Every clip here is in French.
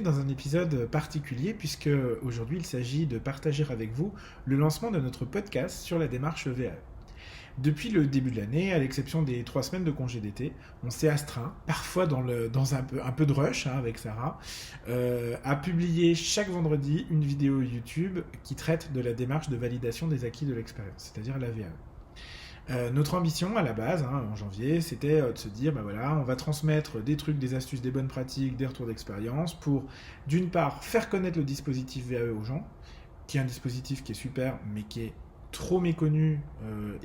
dans un épisode particulier puisque aujourd'hui il s'agit de partager avec vous le lancement de notre podcast sur la démarche VAE. Depuis le début de l'année, à l'exception des 3 semaines de congé d'été, on s'est astreint, parfois dans un peu de rush avec Sarah, à publier chaque vendredi une vidéo YouTube qui traite de la démarche de validation des acquis de l'expérience, c'est-à-dire la VAE. Notre ambition à la base, en janvier, c'était de se dire, voilà, on va transmettre des trucs, des astuces, des bonnes pratiques, des retours d'expérience pour, d'une part, faire connaître le dispositif VAE aux gens, qui est un dispositif qui est super, mais qui est trop méconnu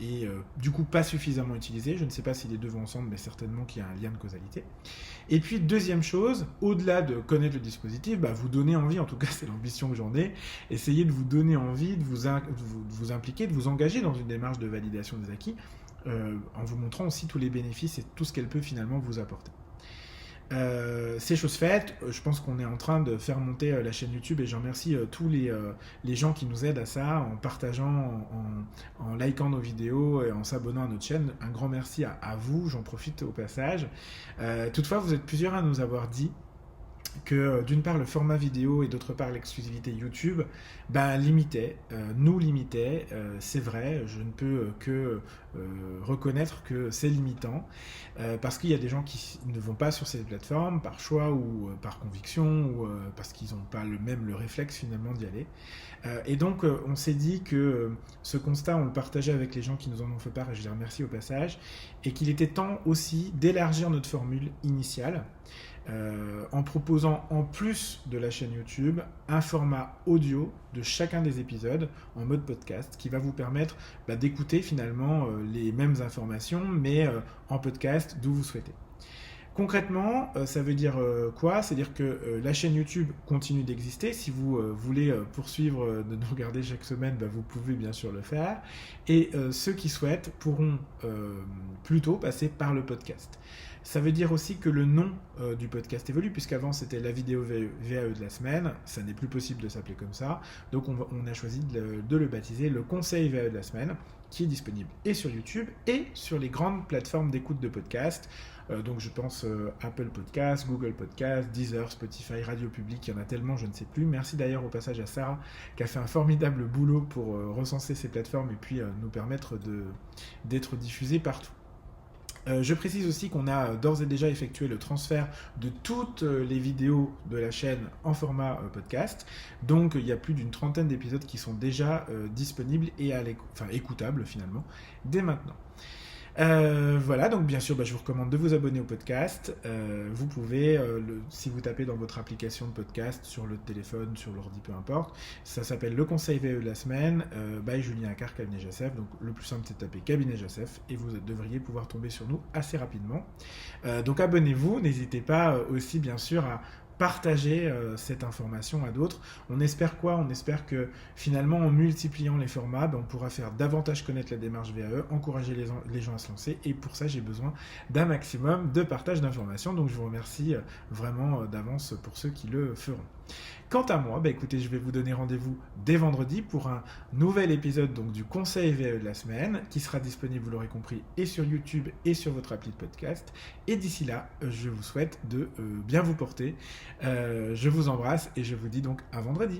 et du coup pas suffisamment utilisé. Je ne sais pas si les deux vont ensemble, mais certainement qu'il y a un lien de causalité. Et puis deuxième chose, au-delà de connaître le dispositif, vous donner envie, en tout cas c'est l'ambition que j'en ai, essayer de vous donner envie de vous impliquer, de vous engager dans une démarche de validation des acquis, en vous montrant aussi tous les bénéfices et tout ce qu'elle peut finalement vous apporter. C'est chose faite, je pense qu'on est en train de faire monter la chaîne YouTube et je remercie tous les gens qui nous aident à ça en partageant, en likant nos vidéos et en s'abonnant à notre chaîne. Un grand merci à vous, j'en profite au passage. Toutefois, vous êtes plusieurs à nous avoir dit que d'une part le format vidéo et d'autre part l'exclusivité YouTube nous limitait, c'est vrai, je ne peux que reconnaître que c'est limitant parce qu'il y a des gens qui ne vont pas sur ces plateformes par choix ou par conviction ou parce qu'ils n'ont pas le réflexe finalement d'y aller. Et donc on s'est dit que ce constat on le partageait avec les gens qui nous en ont fait part et je les remercie au passage, et qu'il était temps aussi d'élargir notre formule initiale en proposant en plus de la chaîne YouTube un format audio de chacun des épisodes en mode podcast qui va vous permettre d'écouter finalement les mêmes informations mais en podcast d'où vous souhaitez. Concrètement, ça veut dire quoi ? C'est-à-dire que la chaîne YouTube continue d'exister. Si vous voulez poursuivre de nous regarder chaque semaine, vous pouvez bien sûr le faire. Et ceux qui souhaitent pourront plutôt passer par le podcast. Ça veut dire aussi que le nom du podcast évolue, puisqu'avant c'était la vidéo VAE de la semaine. Ça n'est plus possible de s'appeler comme ça. Donc on a choisi de le baptiser le conseil VAE de la semaine, qui est disponible et sur YouTube et sur les grandes plateformes d'écoute de podcasts. Donc je pense Apple Podcast, Google Podcast, Deezer, Spotify, Radio Public, il y en a tellement, je ne sais plus. Merci d'ailleurs au passage à Sarah qui a fait un formidable boulot pour recenser ces plateformes et puis nous permettre d'être diffusés partout. Je précise aussi qu'on a d'ores et déjà effectué le transfert de toutes les vidéos de la chaîne en format podcast. Donc il y a plus d'une trentaine d'épisodes qui sont déjà disponibles et écoutables finalement dès maintenant. Voilà, donc bien sûr, je vous recommande de vous abonner au podcast. Vous pouvez, si vous tapez dans votre application de podcast, sur le téléphone, sur l'ordi, peu importe, ça s'appelle le conseil VAE de la semaine, by Julien Accard, Cabinet Jacef. Donc le plus simple, c'est de taper Cabinet Jacef et vous devriez pouvoir tomber sur nous assez rapidement. Donc abonnez-vous, n'hésitez pas aussi bien sûr à partager cette information à d'autres. On espère quoi ? On espère que finalement en multipliant les formats, on pourra faire davantage connaître la démarche VAE, encourager les gens à se lancer, et pour ça j'ai besoin d'un maximum de partage d'informations, donc je vous remercie vraiment d'avance pour ceux qui le feront. Quant à moi, écoutez, je vais vous donner rendez-vous dès vendredi pour un nouvel épisode donc, du conseil VAE de la semaine qui sera disponible, vous l'aurez compris, et sur YouTube et sur votre appli de podcast. Et d'ici là, je vous souhaite de bien vous porter. Je vous embrasse et je vous dis donc à vendredi.